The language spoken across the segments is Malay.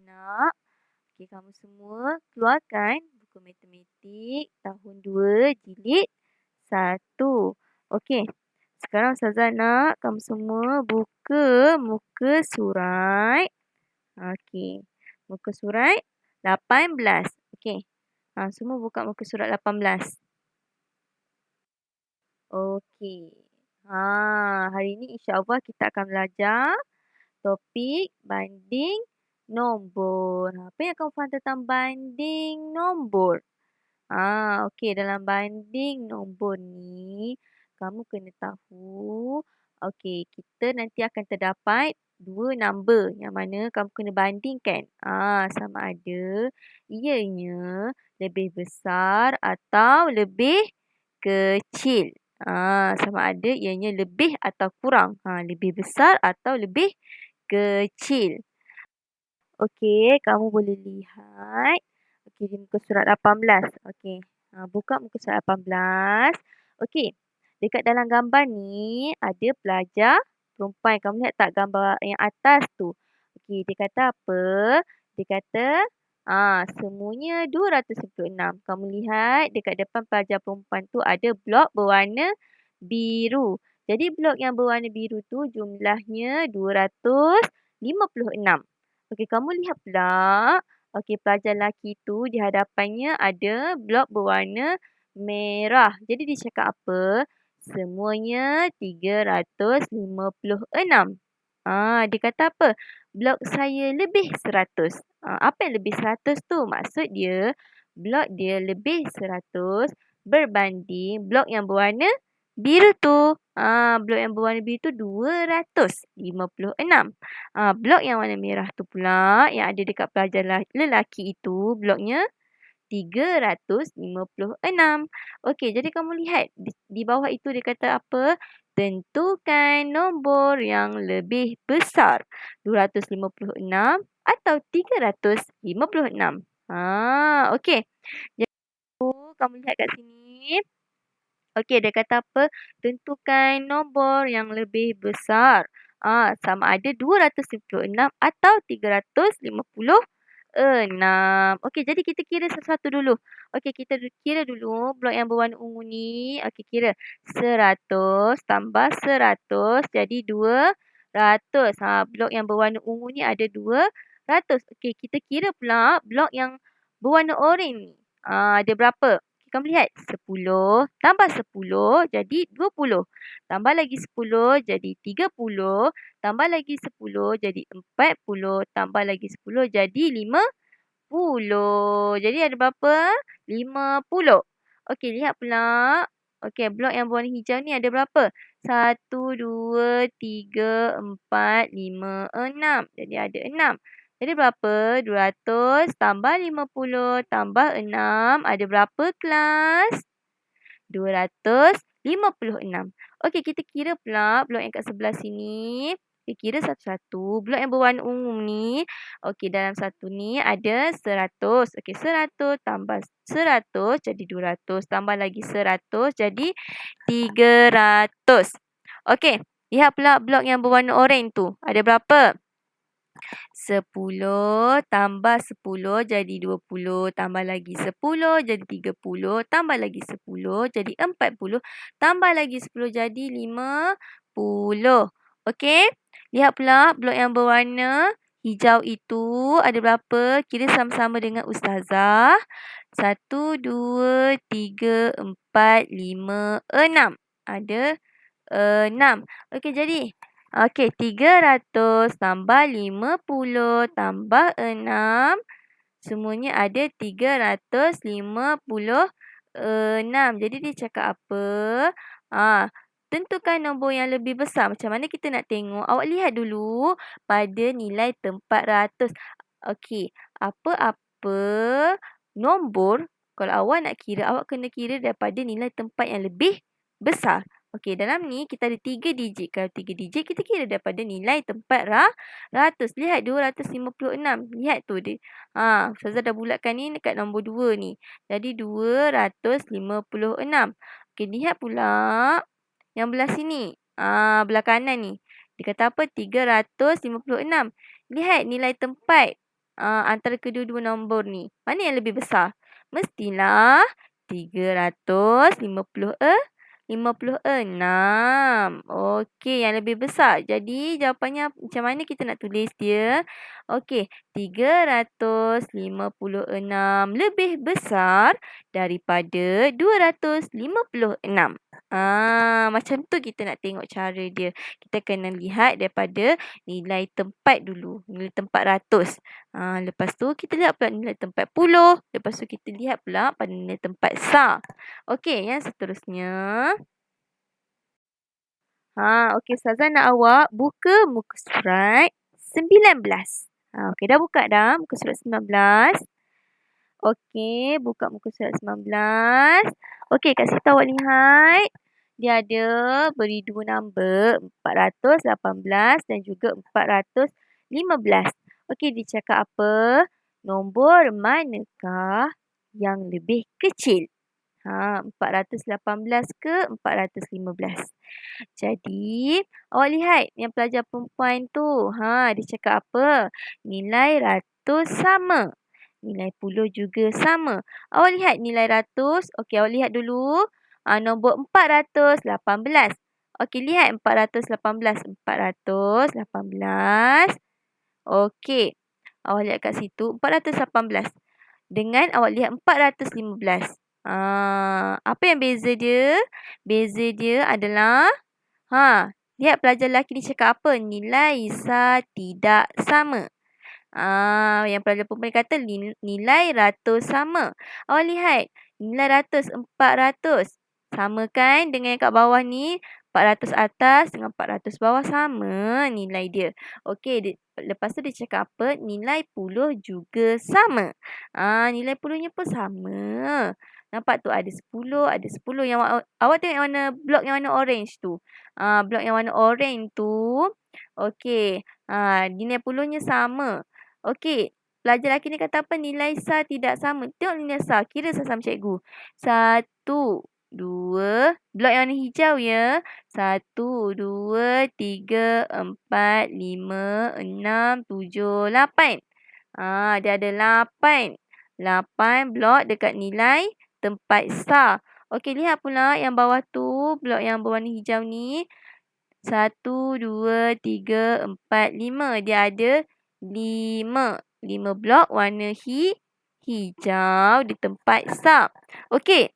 Nak, okey, kamu semua keluarkan buku matematik tahun 2 jilid 1. Okey, sekarang Ustazah nak kamu semua buka muka surat. Okey, muka surat 18. Okey, semua buka muka surat 18. Okey. Hari ni insya-Allah kita akan belajar topik banding nombor. Apa yang kamu faham tentang banding nombor? Okey, dalam banding nombor ni, kamu kena tahu, okey, kita nanti akan terdapat dua number yang mana kamu kena bandingkan. Sama ada ianya lebih besar atau lebih kecil. Sama ada ianya lebih atau kurang. Lebih besar atau lebih kecil. Okey, kamu boleh lihat. Okey, di muka surat 18. Okey, buka muka surat 18. Okey, dekat dalam gambar ni ada pelajar perempuan. Kamu lihat tak gambar yang atas tu? Okey, dia kata apa? Dia kata, semuanya 296. Kamu lihat dekat depan pelajar perempuan tu ada blok berwarna biru. Jadi blok yang berwarna biru tu jumlahnya 256. Okey, kamu lihat pula. Okey, pelajar lelaki tu di hadapannya ada blok berwarna merah. Jadi dia cakap apa? Semuanya 356. Dia kata apa? Blok saya lebih 100. Apa yang lebih 100 tu? Maksud dia, blok dia lebih 100 berbanding blok yang berwarna biru tu. Blok yang berwarna biru tu 256. Blok yang warna merah tu pula yang ada dekat pelajar lelaki itu bloknya 356. Okey, jadi kamu lihat di bawah itu dia kata apa? Tentukan nombor yang lebih besar, 256 atau 356. Okey. Jadi kamu lihat kat sini. Okey, dia kata apa? Tentukan nombor yang lebih besar. Sama ada 256 atau 356. Okey, jadi kita kira satu-satu dulu. Okey, kita kira dulu blok yang berwarna ungu ni. Okey, kira 100 tambah 100 jadi 200. Blok yang berwarna ungu ni ada 200. Okey, kita kira pula blok yang berwarna oranye ni. Ada berapa? Kamu lihat 10 tambah 10 jadi 20. Tambah lagi 10 jadi 30. Tambah lagi 10 jadi 40. Tambah lagi 10 jadi 50. Jadi ada berapa? 50. Okey, lihat pula. Okey, blok yang berwarna hijau ni ada berapa? 1, 2, 3, 4, 5, 6. Jadi ada 6. Jadi berapa? 200 tambah 50 tambah 6. Ada berapa kelas? 256. Okey, kita kira pula blok yang kat sebelah sini. Kita kira satu-satu. Blok yang berwarna ungu ni. Okey, dalam satu ni ada 100. Okey, 100 tambah 100 jadi 200. Tambah lagi 100 jadi 300. Okey, lihat pula blok yang berwarna oranye tu. Ada berapa? 10 tambah 10 jadi 20. Tambah lagi 10 jadi 30. Tambah lagi 10 jadi 40. Tambah lagi 10 jadi 50. Okey. Lihat pula blok yang berwarna hijau itu ada berapa? Kira sama-sama dengan Ustazah. 1, 2, 3, 4, 5, 6. Ada 6. Okey, jadi. Okey, 300 tambah 50 tambah 6. Semuanya ada 356. Jadi dia cakap apa? Tentukan nombor yang lebih besar. Macam mana kita nak tengok? Awak lihat dulu pada nilai tempat ratus. Okey, apa-apa nombor, kalau awak nak kira, awak kena kira daripada nilai tempat yang lebih besar. Okey, dalam ni kita ada 3 digit. Kalau 3 digit, kita kira daripada nilai tempat ratus. Lihat 256. Lihat tu dia. Ustazah dah bulatkan ni dekat nombor 2 ni. Jadi 256. Okey, lihat pula yang belah sini. Belah kanan ni. Dia kata apa? 356. Lihat nilai tempat. antara kedua-dua nombor ni? Mana yang lebih besar? Mestilah 356. Okey, yang lebih besar. Jadi jawapannya macam mana kita nak tulis dia? Okey, 356 lebih besar daripada 256. Macam tu kita nak tengok cara dia. Kita kena lihat daripada nilai tempat dulu. Nilai tempat ratus. Lepas tu kita lihat pula nilai tempat puluh. Lepas tu kita lihat pula pada nilai tempat sah. Okey, yang seterusnya. Okey, Ustazah nak awak buka muka surat 19. Okey, dah buka dah muka surat 19. Okey, buka muka surat 19. Okey, kat situ awak lihat. Dia ada beri dua nombor, 418 dan juga 415. Okey, dia cakap apa? Nombor manakah yang lebih kecil? 418 ke 415? Jadi, awak lihat yang pelajar perempuan tu. Dia cakap apa? Nilai ratus sama. Nilai puluh juga sama. Awak lihat nilai ratus. Okey, awak lihat dulu. Nombor 418. Okey, lihat 418. 418. Okey. Awak lihat kat situ. 418. Dengan awak lihat 415. Apa yang beza dia? Beza dia adalah lihat pelajar lelaki ni cakap apa? Nilai sah tidak sama. Yang pelajar perempuan kata nilai ratus sama. Awak lihat nilai ratus 400. Sama kan dengan yang kat bawah ni? 400 atas dengan 400 bawah sama nilai dia. Okey, lepas tu dia cakap apa? Nilai puluh juga sama. Nilai puluhnya pun sama. Nampak tu ada 10, ada 10. Yang awak tengok yang mana blok yang warna orange tu. Blok yang warna orange tu. Okey. Nilai puluhnya sama. Okey. Pelajar lelaki ni kata apa? Nilai sah tidak sama. Tengok nilai sah. Kira sah sama cikgu. 1, 2. Blok yang warna hijau ya. 1, 2, 3, 4, 5, 6, 7, 8. Dia ada 8. 8 blok dekat nilai tempat sah. Okey, lihat pula yang bawah tu. Blok yang berwarna hijau ni. 1, 2, 3, 4, 5. Dia ada 5. 5 blok warna hijau di tempat sah. Okey.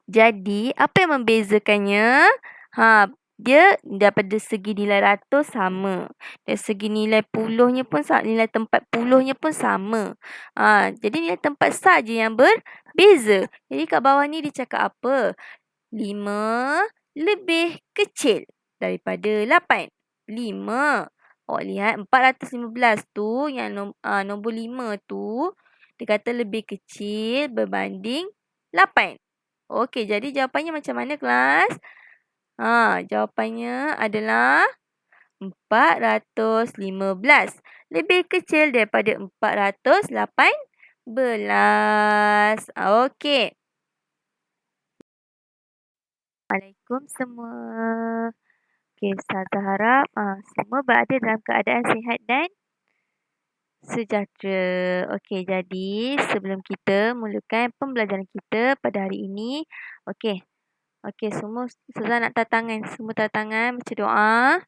Jadi, apa yang membezakannya? Dia daripada segi nilai ratus sama. Dari segi nilai puluhnya pun sama. Nilai tempat puluhnya pun sama. Jadi nilai tempat saja yang berbeza. Jadi kat bawah ni dia cakap apa? 5 lebih kecil daripada 8. 5. Awak lihat 415 tu yang nombor 5 tu. Dia kata lebih kecil berbanding 8. Okey, jadi jawapannya macam mana kelas? Jawapannya adalah 415. Lebih kecil daripada 418. Okey. Assalamualaikum semua. Okey, Ustazah harap semua berada dalam keadaan sihat dan sejahtera. Okey, jadi sebelum kita mulakan pembelajaran kita pada hari ini. Okey, semua Ustazah nak tangan. Semua tangan baca doa.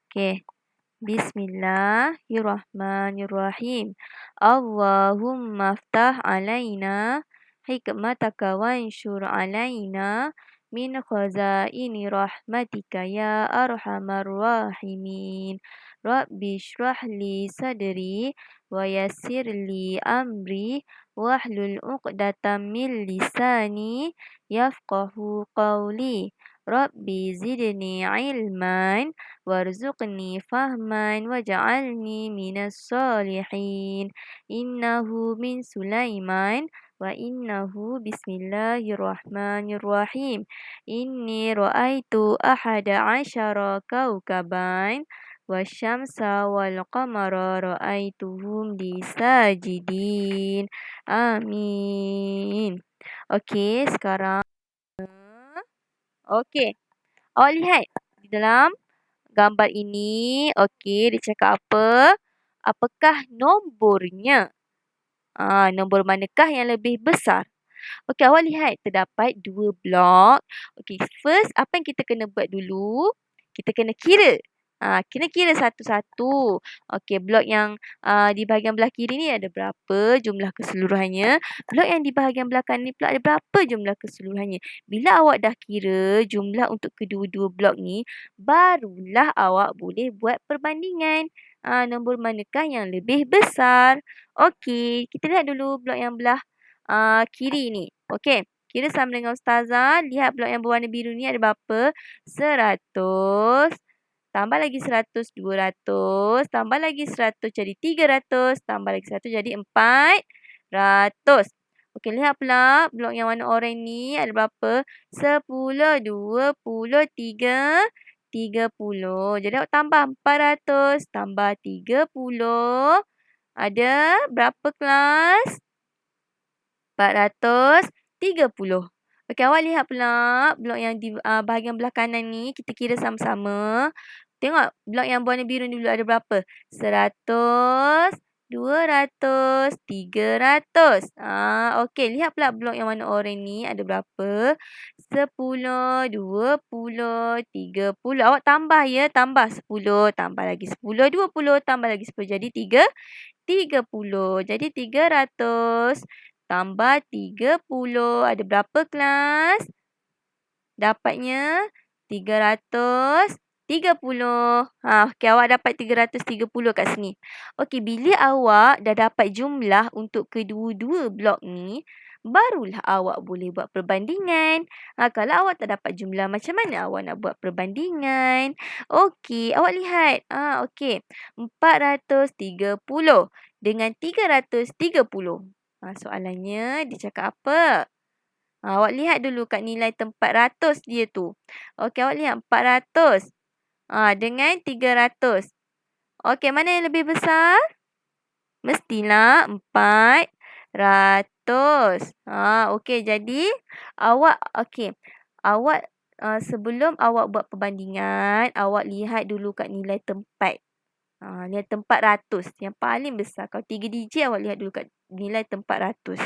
Okey. Bismillahirrahmanirrahim. Allahumma aftah alaina hikmataka wa anshur alaina min khazaini rahmatika ya arhamar rahimin. Rabbi shrah li sadri wa yassir li amri wahlul 'uqdatam min lisani yafqahu qawli. Rabbi zidni ilman warzuqni fahman waj'alni minas solihin. Innahu min Sulaiman wa innahu bismillahirrahmanirrahim. Inni ra'aitu ahada asyara kawkaban wasyamsa wal qamara ra'aituhum li sajidin. Amin. Okey, sekarang awak lihat di dalam gambar ini. Okey, dia cakap apa? apakah nombornya? Nombor manakah yang lebih besar? Okey, awak lihat terdapat 2 blok. Okey, first apa yang kita kena buat dulu? Kita kena kira. Kena kira satu-satu. Okey, blok yang di bahagian belah kiri ni ada berapa jumlah keseluruhannya. Blok yang di bahagian belah kanan ni pula ada berapa jumlah keseluruhannya. Bila awak dah kira jumlah untuk kedua-dua blok ni, barulah awak boleh buat perbandingan. Nombor manakah yang lebih besar? Okey, kita lihat dulu blok yang belah kiri ni. Okey, kira sama dengan ustazah. Lihat blok yang berwarna biru ni ada berapa? 100. Tambah lagi 100, 200. Tambah lagi 100 jadi 300. Tambah lagi 100 jadi 400. Okey, lihat pula blok yang warna oranye ni ada berapa? 10, 20, 30. Jadi awak tambah 400 tambah 30. Ada berapa kelas? 430. Okey, awak lihat pula blok yang di bahagian belah kanan ni kita kira sama-sama. Tengok blok yang berwarna biru ni dulu ada berapa? 100, 200, 300. Okey, lihat pula blok yang warna oranye ni ada berapa? 10, 20, 30. Awak tambah ya, tambah 10, tambah lagi 10, 20, tambah lagi 10 jadi 30. Jadi 300 tambah 30. Ada berapa kelas? Dapatnya 330. Okey, awak dapat 330 kat sini. Okey, bila awak dah dapat jumlah untuk kedua-dua blok ni, barulah awak boleh buat perbandingan. Kalau awak tak dapat jumlah, macam mana awak nak buat perbandingan? Okey, awak lihat. Okey, 430 dengan 330. Soalannya dia cakap apa? Awak lihat dulu kat nilai tempat ratus dia tu. Okey, awak lihat 400 dengan 300. Okey, mana yang lebih besar? Mestilah 400. Okey, jadi awak sebelum awak buat perbandingan, awak lihat dulu kat nilai tempat. Nilai tempat ratus yang paling besar. Kalau 3 digit awak lihat dulu kat nilai tempat ratus.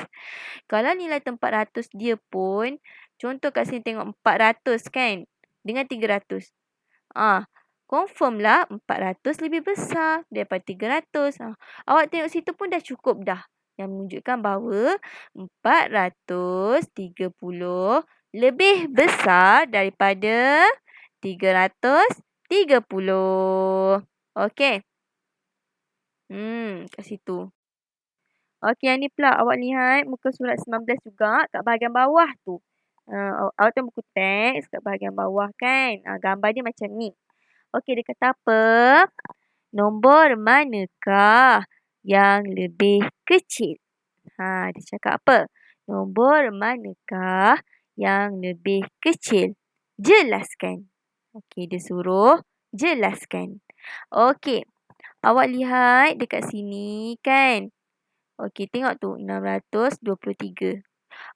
Kalau nilai tempat ratus dia pun, contoh kat sini tengok 400 kan dengan 300. Confirm lah 400 lebih besar daripada 300. Awak tengok situ pun dah cukup dah. Yang menunjukkan bahawa 430 lebih besar daripada 330. Okey. Kat situ. Okey, yang ni pula awak lihat muka surat 19 juga kat bahagian bawah tu. Awak tengok buku teks kat bahagian bawah kan. Gambar dia macam ni. Okey, dia kata apa? Nombor manakah yang lebih kecil? Dia cakap apa? Nombor manakah yang lebih kecil? Jelaskan. Okey, dia suruh jelaskan. Okey, awak lihat dekat sini kan. Okey, tengok tu 623.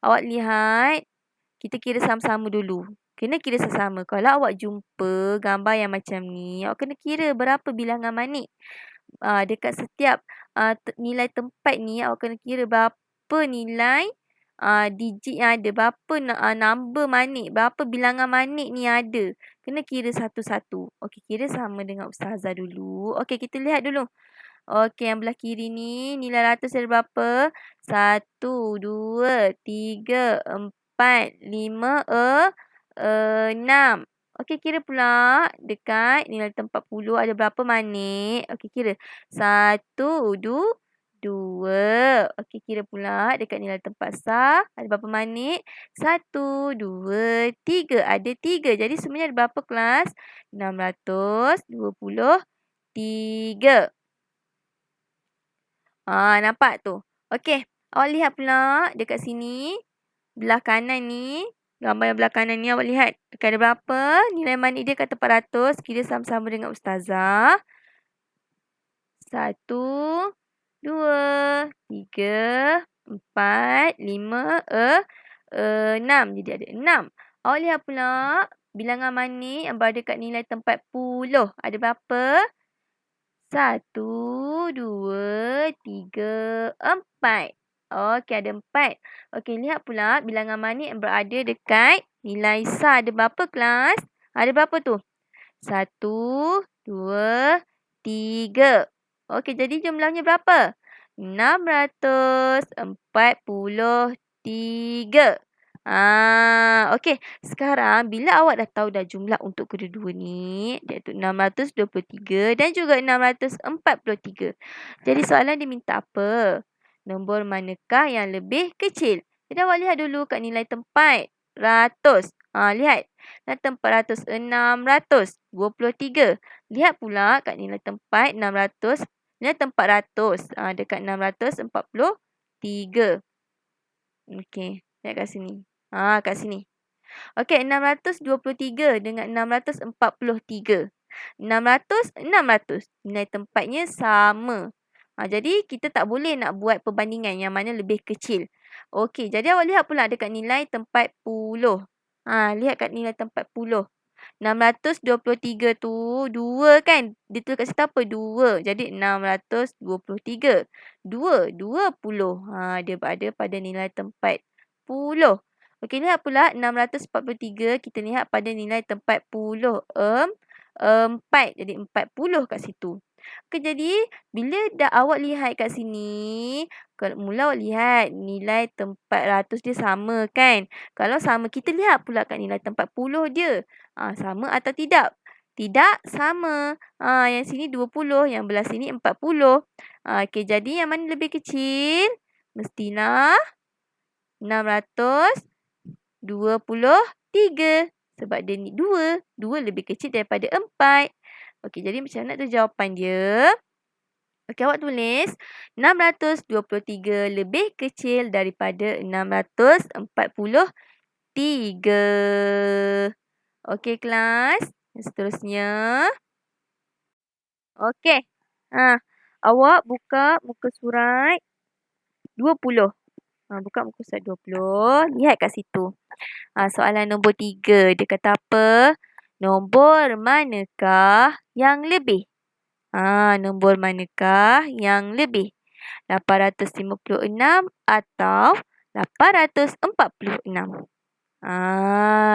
Awak lihat, kita kira sama-sama dulu. Kena kira sama-sama. Kalau awak jumpa gambar yang macam ni, awak kena kira berapa bilangan manik. Dekat setiap nilai tempat ni, awak kena kira berapa nilai digit yang ada. Berapa number manik, berapa bilangan manik ni ada. Kena kira satu-satu. Okey, kira sama dengan ustazah dulu. Okey, kita lihat dulu. Okey, yang belah kiri ni nilai ratus ada berapa? 1, 2, 3, 4, 5, 6. Okey, kira pula dekat nilai tempat puluh ada berapa manik? Okey, kira. 1, 2. Okey, kira pula dekat nilai tempat sah ada berapa manik? 1, 2, 3. Ada 3. Jadi sebenarnya ada berapa kelas? 623. Nampak tu. Okey, awak lihat pula dekat sini. Belah kanan ni. Gambar yang belah kanan ni awak lihat. Dekat ada berapa? Nilai manik dia kat tempat ratus. Kira sama-sama dengan ustazah. 1, 2, 3, 4, 5, 6. Jadi ada 6. Awak lihat pula bilangan manik yang berada kat nilai tempat puluh. Ada berapa? 1, 2, 3, 4. Okey, ada 4. Okey, lihat pula bilangan mana yang berada dekat nilai SAR. Ada berapa, kelas? Ada berapa tu? 1, 2, 3. Okey, jadi jumlahnya berapa? 643. Okey. Sekarang bila awak dah tahu dah jumlah untuk kedua-dua ni, iaitu 623 dan juga 643. Jadi soalan dia minta apa? Nombor manakah yang lebih kecil? Jadi awak lihat dulu kat nilai tempat. Ratus. Lihat. Nilai tempat ratus. 623. Lihat pula kat nilai tempat 600. Nilai tempat ratus. Dekat 643. Okey. Lihat kat sini. Kat sini. Okey, 623 dengan 643. 600, 600. Nilai tempatnya sama. Jadi kita tak boleh nak buat perbandingan yang mana lebih kecil. Okey, jadi awak lihat pula dekat nilai tempat puluh. Lihat kat nilai tempat puluh. 623 tu 2 kan? Dia tulis kat situ apa? 2. Jadi 623. 2. 20. Dia berada pada nilai tempat puluh. Okey, lihat pula 643. Kita lihat pada nilai tempat puluh. 4. Jadi 40 kat situ. Okey, jadi bila dah awak lihat kat sini, kalau mula awak lihat nilai tempat ratus dia sama kan? Kalau sama, kita lihat pula kat nilai tempat puluh dia. Sama atau tidak? Tidak sama. Yang sini 20, yang belah sini 40. Okey, jadi yang mana lebih kecil? Mestilah 623. Sebab dia ni 2. 2 lebih kecil daripada 4. Okey, jadi macam mana tu jawapan dia? Okey, awak tulis 623 lebih kecil daripada 643. Okey, kelas. Seterusnya. Okey. Awak buka muka surat 20. Buka muka surat 20. Lihat kat situ. Soalan nombor 3. Dia kata apa? Nombor manakah yang lebih? Nombor manakah yang lebih? 856 atau 846?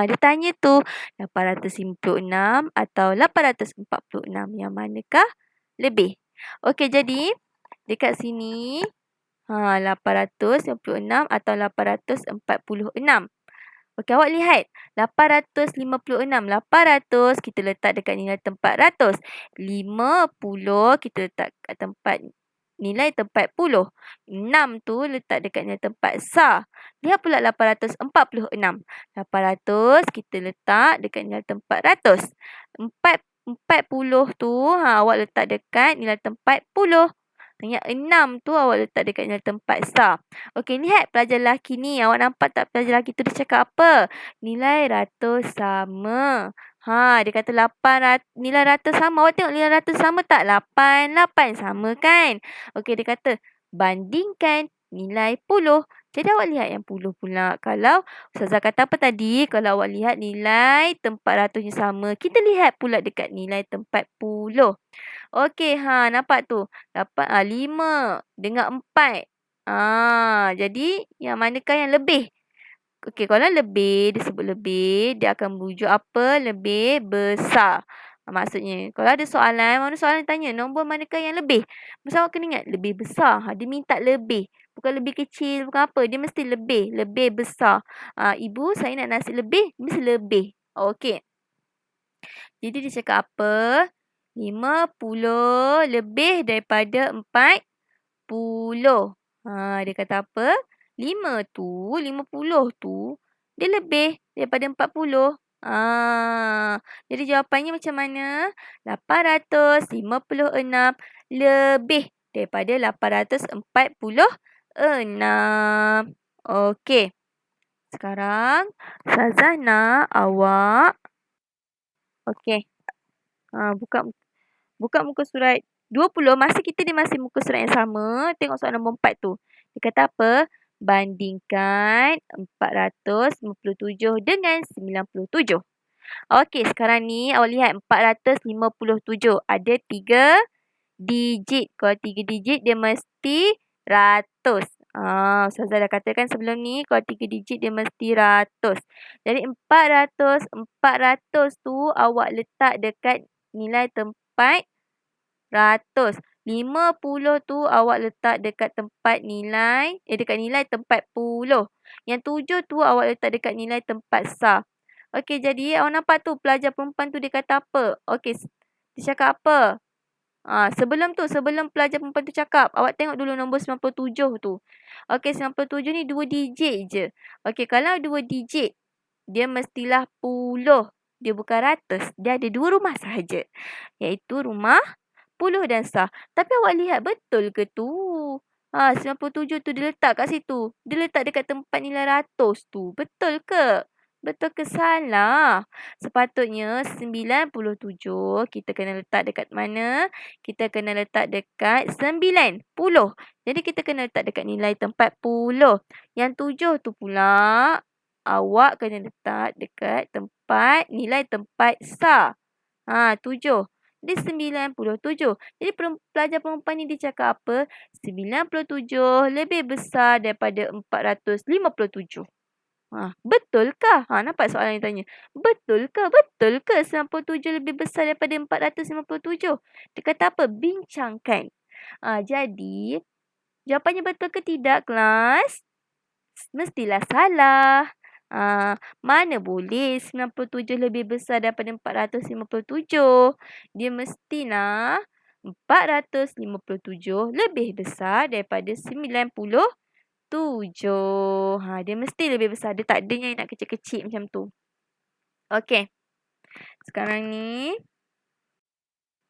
Dia tanya tu 856 atau 846. Yang manakah lebih? Okey, jadi dekat sini 856 atau 846. Okey, awak lihat. 856. 800 kita letak dekat nilai tempat ratus. 50 kita letak kat tempat nilai tempat puluh. 6 tu letak dekat nilai tempat SAR. Lihat pula 846. 800 kita letak dekat nilai tempat ratus. 40 tu awak letak dekat nilai tempat puluh. Yang 6 tu awak letak dekat nilai tempat SAR. Okey, lihat pelajar lelaki ni. Awak nampak tak pelajar lelaki tu dia cakap apa? Nilai ratus sama. Dia kata nilai ratus sama. Awak tengok nilai ratus sama tak? 8 sama kan? Okey, dia kata bandingkan nilai puluh. Jadi awak lihat yang puluh pula. Kalau Ustazah kata apa tadi? Kalau awak lihat nilai tempat ratusnya sama, kita lihat pula dekat nilai tempat puluh. Okey, nampak tu. Dapat 5 dengan 4. Jadi yang manakah yang lebih? Okey, kalau lebih, disebut lebih, dia akan merujuk apa? Lebih besar. Maksudnya, kalau ada soalan, mana soalan tanya, nombor manakah yang lebih? Mesti awak kena ingat, lebih besar. Dia minta lebih. Bukan lebih kecil, bukan apa. Dia mesti lebih. Lebih besar. Ibu, saya nak nasi lebih. Mesti lebih. Okey. Jadi dia cakap apa? 50 lebih daripada 40. Dia kata apa? 50 tu, dia lebih daripada 40. Jadi jawapannya macam mana? 856 lebih daripada 846. Okey. Sekarang, Ustazah nak awak. Okey. Buka muka surat 20. Masih muka surat yang sama. Tengok soalan nombor 4 tu. Dia kata apa? Bandingkan 457 dengan 97. Okey, sekarang ni awak lihat 457. Ada 3 digit. Kalau 3 digit, dia mesti ratus. Ustazah dah katakan sebelum ni, kalau 3 digit, dia mesti ratus. Jadi, 400 tu awak letak dekat nilai tempat ratus. 50 tu awak letak dekat tempat nilai, dekat nilai tempat puluh. Yang 7 tu awak letak dekat nilai tempat sah. Okey, jadi awak nampak tu pelajar perempuan tu dia kata apa? Okey, dia cakap apa? Sebelum pelajar perempuan tu cakap, awak tengok dulu nombor 97 tu. Okey, 97 ni 2 digit je. Okey, kalau 2 digit, dia mestilah puluh. Dia bukan ratus. Dia ada 2 rumah sahaja. Iaitu rumah puluh dan sah. Tapi awak lihat betul ke tu? 97 tu dia letak kat situ. Dia letak dekat tempat nilai ratus tu. Betul ke? Betul ke salah? Sepatutnya 97 kita kena letak dekat mana? Kita kena letak dekat 90. Jadi kita kena letak dekat nilai tempat puluh. Yang 7 tu pula awak kena letak dekat tempat nilai tempat sah. 7. Dia 97. Jadi pelajar perempuan ni dia cakap apa? 97 lebih besar daripada 457. Betulkah? Nampak soalan yang tanya. Betulkah? Betulkah 97 lebih besar daripada 457? Dia kata apa? Bincangkan. Jadi, jawapannya betul ke tidak, kelas? Mestilah salah. Mana boleh 97 lebih besar daripada 457? Dia mestilah 457 lebih besar daripada 97. Dia mesti lebih besar. Dia tak ada yang nak kecil-kecil macam tu. Okey. Sekarang ni.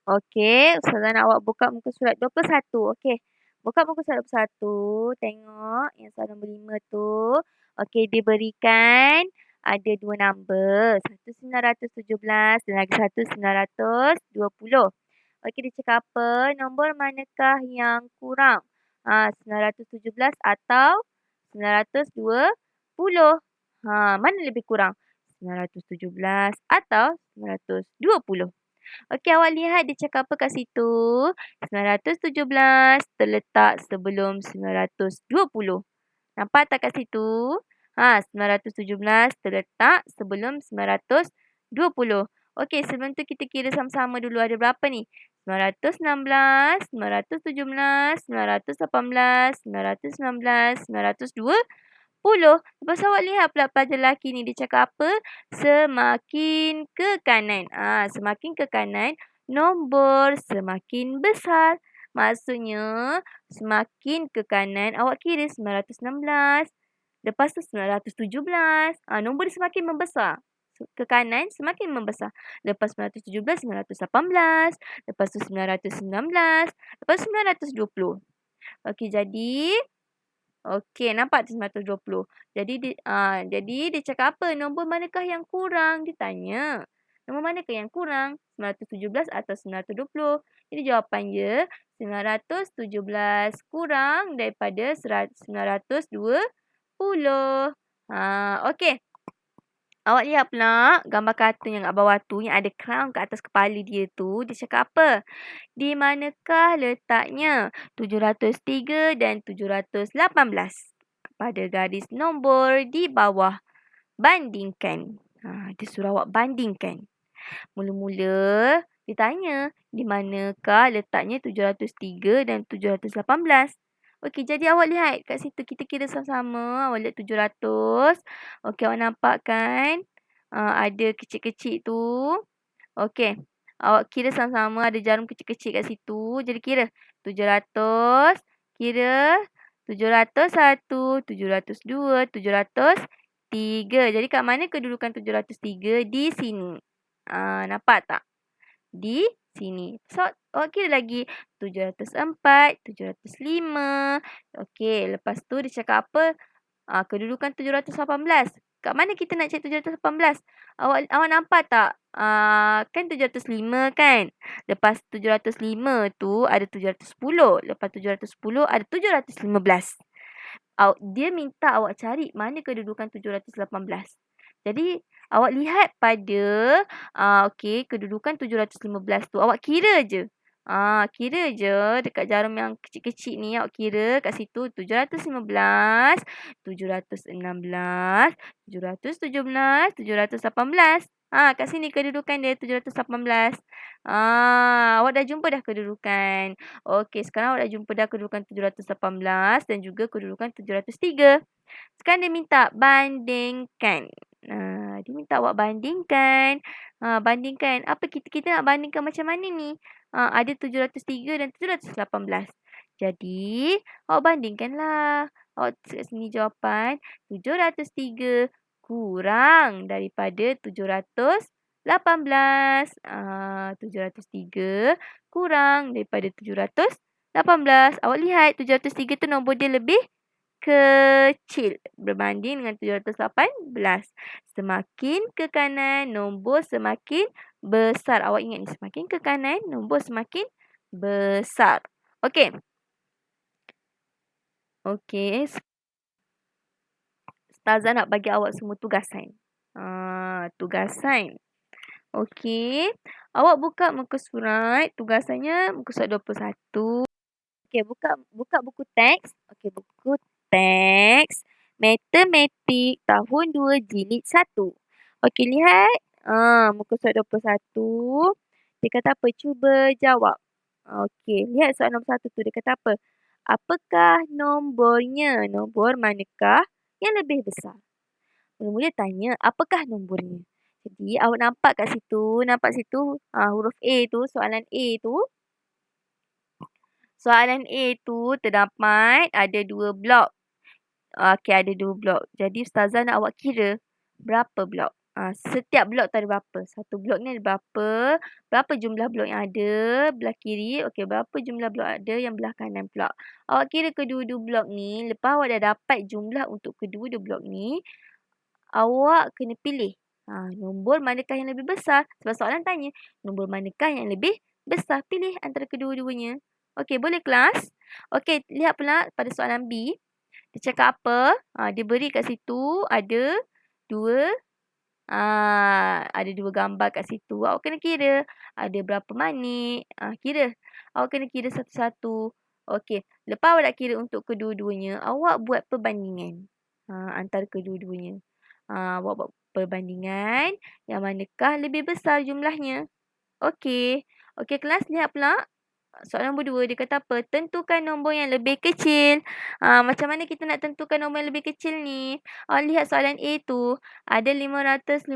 Okey. Ustazah nak awak buka muka surat 21. Okey. Buka muka surat 21. Tengok yang soalan nombor 5 tu. Okey. Diberikan ada 2 nombor. 1917 dan lagi satu 920. Okey. Dia cakap apa? Nombor manakah yang kurang? 917 atau 920. Mana lebih kurang? 917 atau 920. Okey, awak lihat dia cakap apa kat situ. 917 terletak sebelum 920. Nampak tak kat situ? 917 terletak sebelum 920. Okey, sebelum tu kita kira sama-sama dulu ada berapa ni? 916, 917, 918, 919, 920. Lepas awak lihat pula pelajar lelaki ni dia cakap apa? Semakin ke kanan. Semakin ke kanan, nombor semakin besar. Maksudnya, semakin ke kanan, awak kira 916. Lepas tu 917. Nombor dia semakin membesar. Ke kanan semakin membesar. Lepas 917, 918. Lepas tu 919. Lepas 920. Okey, jadi... Okey, nampak tu 920. Jadi dia cakap apa? Nombor manakah yang kurang? Dia tanya. Nombor manakah yang kurang? 917 atau 920? Jadi jawapannya 917 kurang daripada 920. Okey. Awak lihat pula gambar kartun yang kat bawah tu yang ada crown kat atas kepala dia tu. Dia cakap apa? Di manakah letaknya 703 dan 718? Pada garis nombor di bawah. Bandingkan. Dia suruh awak bandingkan. Mula-mula dia tanya di manakah letaknya 703 dan 718? Okey, jadi awak lihat kat situ kita kira sama-sama. Awak lihat 700. Okey, awak nampak kan? Ada kecil-kecil tu. Okey. Awak kira sama-sama ada jarum kecil-kecil kat situ. Jadi kira 700. Kira 701, 702, 703. Jadi kat mana kedudukan 703? Di sini. Nampak tak? Di sini. So, awak kira lagi 704, 705. Okey, lepas tu dia cakap apa? Kedudukan 718. Kat mana kita nak cari 718? Awak nampak tak? Kan 705 kan? Lepas 705 tu ada 710. Lepas 710 ada 715. Dia minta awak cari mana kedudukan 718. Jadi, awak lihat pada kedudukan 715 tu. Awak kira je. Kira je dekat jarum yang kecil-kecil ni. Awak kira kat situ 715, 716, 717, 718. Kat sini kedudukan dia 718. Awak dah jumpa dah kedudukan. Okey, sekarang awak dah jumpa dah kedudukan 718 dan juga kedudukan 703. Sekarang dia minta bandingkan. Dia minta awak bandingkan. Bandingkan. Apa kita nak bandingkan macam mana ni? Ada 703 dan 718. Jadi, awak bandingkanlah. Awak kat sini jawapan 703 kurang daripada 718. 703 kurang daripada 718. Awak lihat 703 tu nombor dia lebih kecil berbanding dengan 718. Semakin ke kanan, nombor semakin besar. Awak ingat ni, semakin ke kanan, nombor semakin besar. Okey. Okey. Ustazah nak bagi awak semua tugasan. Tugasan. Okey. Awak buka muka surat. Tugasannya muka surat 21. Okey, buka buku teks. Okey, buku teks Matematik tahun 2 jilid 1. Okey, lihat. Muka surat 21. Dia kata apa? Cuba jawab. Okey, lihat soalan nombor 1 tu. Dia kata apa? Apakah nombornya? Nombor manakah yang lebih besar? Mula-mula tanya, apakah nombornya? Jadi, awak nampak kat situ. Nampak situ huruf A tu, soalan A tu. Soalan A tu terdapat ada 2 blok. Okey, ada 2 blok. Jadi, Ustazah nak awak kira berapa blok. Setiap blok tu ada berapa. Satu blok ni ada berapa. Berapa jumlah blok yang ada belah kiri. Okey, berapa jumlah blok ada yang belah kanan pula. Awak kira kedua-dua blok ni. Lepas awak dah dapat jumlah untuk kedua-dua blok ni. Awak kena pilih. Nombor manakah yang lebih besar. Sebab soalan tanya, nombor manakah yang lebih besar. Pilih antara kedua-duanya. Okey, boleh kelas? Okey, lihat pula pada soalan B. Dia cakap apa? Dia beri kat situ ada 2. Ada 2 gambar kat situ. Awak kena kira. Ada berapa manik. Kira. Awak kena kira satu-satu. Okey. Lepas awak dah kira untuk kedua-duanya, awak buat perbandingan. Antara kedua-duanya. Awak buat perbandingan. Yang manakah lebih besar jumlahnya. Okey. Okey, kelas lihat pula. Soalan nombor 2, dia kata apa? Tentukan nombor yang lebih kecil. Macam mana kita nak tentukan nombor yang lebih kecil ni? Lihat soalan A tu. Ada 550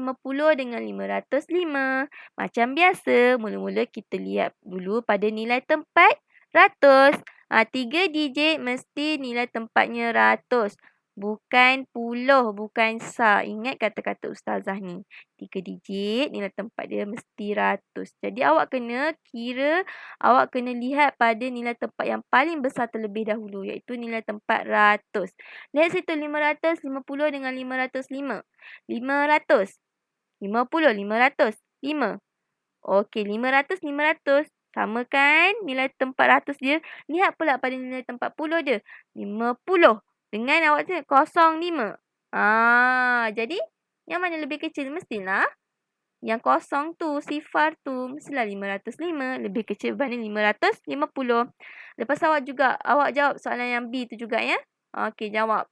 dengan 505. Macam biasa, mula-mula kita lihat dulu pada nilai tempat ratus. 3 digit mesti nilai tempatnya ratus. Bukan puluh, bukan sah. Ingat kata-kata Ustazah ni. 3 digit, nilai tempat dia mesti ratus. Jadi awak kena kira, awak kena lihat pada nilai tempat yang paling besar terlebih dahulu. Iaitu nilai tempat ratus. Lihat situ 550 dengan 505. 500. 50, 500. 5. Okey, 500, 500. Sama kan nilai tempat ratus dia. Lihat pula pada nilai tempat puluh dia. 50. Dengan awak cakap 05. Jadi yang mana lebih kecil? Mestilah yang kosong tu, sifar tu, mestilah 505. Lebih kecil berbanding 550. Lepas awak jawab soalan yang B tu juga ya. Okey, jawab.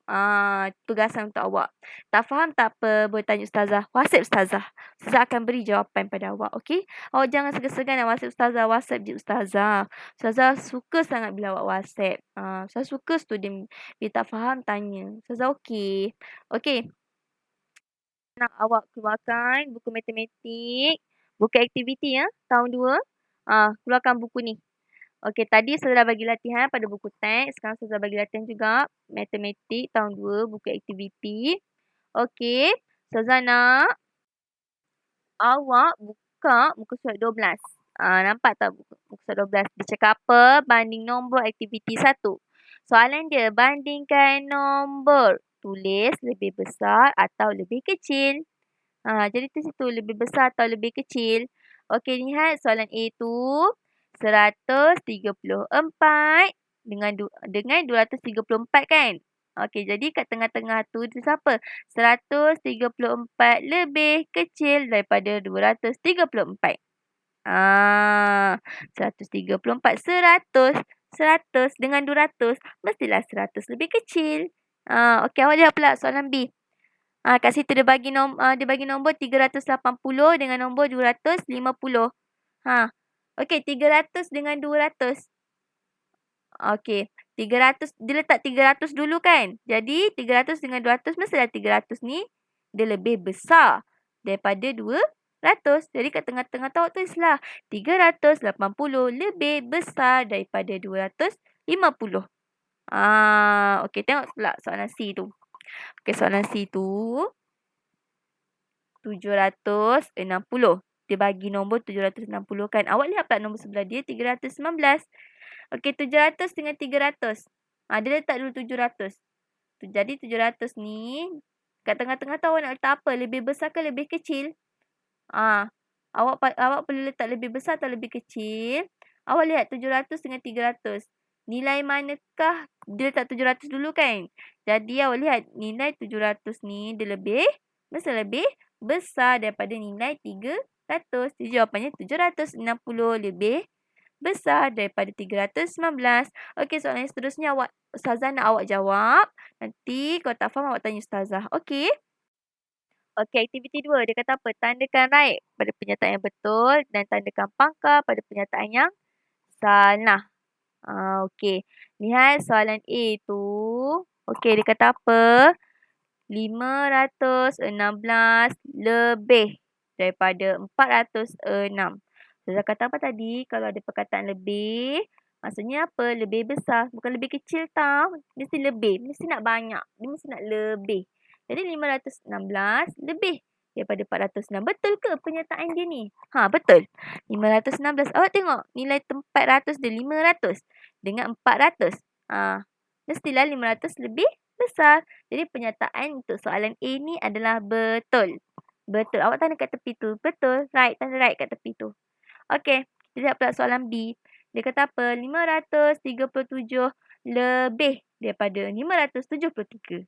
Tugasan untuk awak. Tak faham tak apa, boleh tanya Ustazah. WhatsApp Ustazah. Ustazah akan beri jawapan pada awak. Okey? Awak jangan segan-segan nak WhatsApp Ustazah. WhatsApp je Ustazah. Ustazah suka sangat bila awak WhatsApp. Saya suka student bila tak faham tanya. Ustazah okey. Okey. Nak awak keluarkan buku matematik. Buku aktiviti ya. Tahun 2. Keluarkan buku ni. Okey, tadi saya dah bagi latihan pada buku teks. Sekarang saya dah bagi latihan juga. Matematik tahun 2, buku aktiviti. Okey, Ustazah nak awak buka muka surat 12. Nampak tak muka surat 12? Dia cakap apa? Banding nombor aktiviti 1. Soalan dia, bandingkan nombor. Tulis lebih besar atau lebih kecil. Jadi tu situ lebih besar atau lebih kecil. Okey, lihat soalan A tu. 134 dengan 234 kan? Okey, jadi kat tengah-tengah tu dia siapa? 134 lebih kecil daripada 234. 134. 100. 100 dengan 200. Mestilah 100 lebih kecil. Okey, awak lihat pula soalan B. Kat situ dia bagi nombor 380 dengan nombor 250. Okey, 300 dengan 200. Okey, 300 dia letak 300 dulu kan. Jadi 300 dengan 200 mestilah 300 ni dia lebih besar daripada 200. Jadi kat tengah-tengah tu awak tulislah 380 lebih besar daripada 250. Okey, tengok pula soalan C tu. Okey, soalan C tu 760. Dia bagi nombor 760 kan. Awak lihat pula nombor sebelah dia 319. Okey, 700 dengan 300. Dia letak dulu 700. Jadi 700 ni kat tengah-tengah tu awak nak letak apa? Lebih besar ke lebih kecil? Awak perlu letak lebih besar atau lebih kecil? Awak lihat 700 dengan 300. Nilai manakah dia letak 700 dulu kan? Jadi awak lihat nilai 700 ni dia mesti lebih besar daripada nilai 300. Jadi jawapannya 760 lebih besar daripada 319. Okey, soalan yang seterusnya Ustazah nak awak jawab. Nanti kalau tak faham awak tanya Ustazah. Okey? Okey, aktiviti 2. Dia kata apa? Tandakan right pada pernyataan yang betul dan tandakan pangkal pada pernyataan yang salah. Okey. Lihat soalan A tu. Okey, dia kata apa? 516 lebih daripada 406. Ustazah kata apa tadi? Kalau ada perkataan lebih, maksudnya apa? Lebih besar. Bukan lebih kecil tau. Mesti lebih. Mesti nak banyak. Dia mesti nak lebih. Jadi 516 lebih daripada 406. Betul ke pernyataan dia ni? Betul. 516. Awak tengok nilai 400 dia 500 dengan 400. Mestilah 500 lebih besar. Jadi pernyataan untuk soalan A ni adalah betul. Betul. Awak tanda kat tepi tu. Betul. Right. Tanda right kat tepi tu. Okey. Kita lihat pula soalan B. Dia kata apa? 537 lebih daripada 573.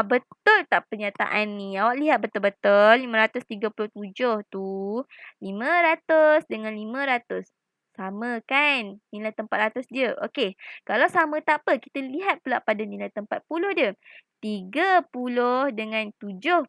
Betul tak pernyataan ni? Awak lihat betul-betul 537 tu 500 dengan 500. Sama kan? Nilai tempat ratus dia. Okey. Kalau sama tak apa. Kita lihat pula pada nilai tempat puluh dia. 30 dengan 70.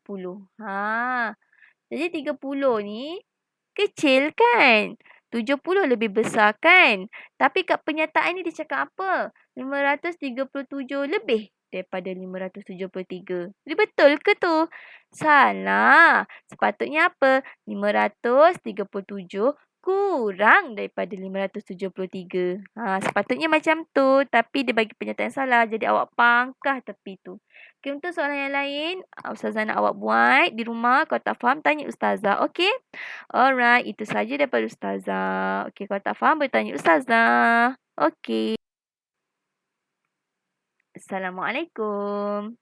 Jadi 30 ni kecil kan? 70 lebih besar kan? Tapi kat pernyataan ni dia cakap apa? 537 lebih daripada 573. Jadi betul ke tu? Salah. Sepatutnya apa? 537 kurang daripada 573. Sepatutnya macam tu. Tapi dia bagi pernyataan salah. Jadi awak pangkah tepi tu. Okay, untuk soalan yang lain, Ustazah nak awak buat di rumah. Kalau tak faham, tanya Ustazah. Okay? Alright, itu saja daripada Ustazah. Okay, kalau tak faham, boleh tanya Ustazah. Okay. Assalamualaikum.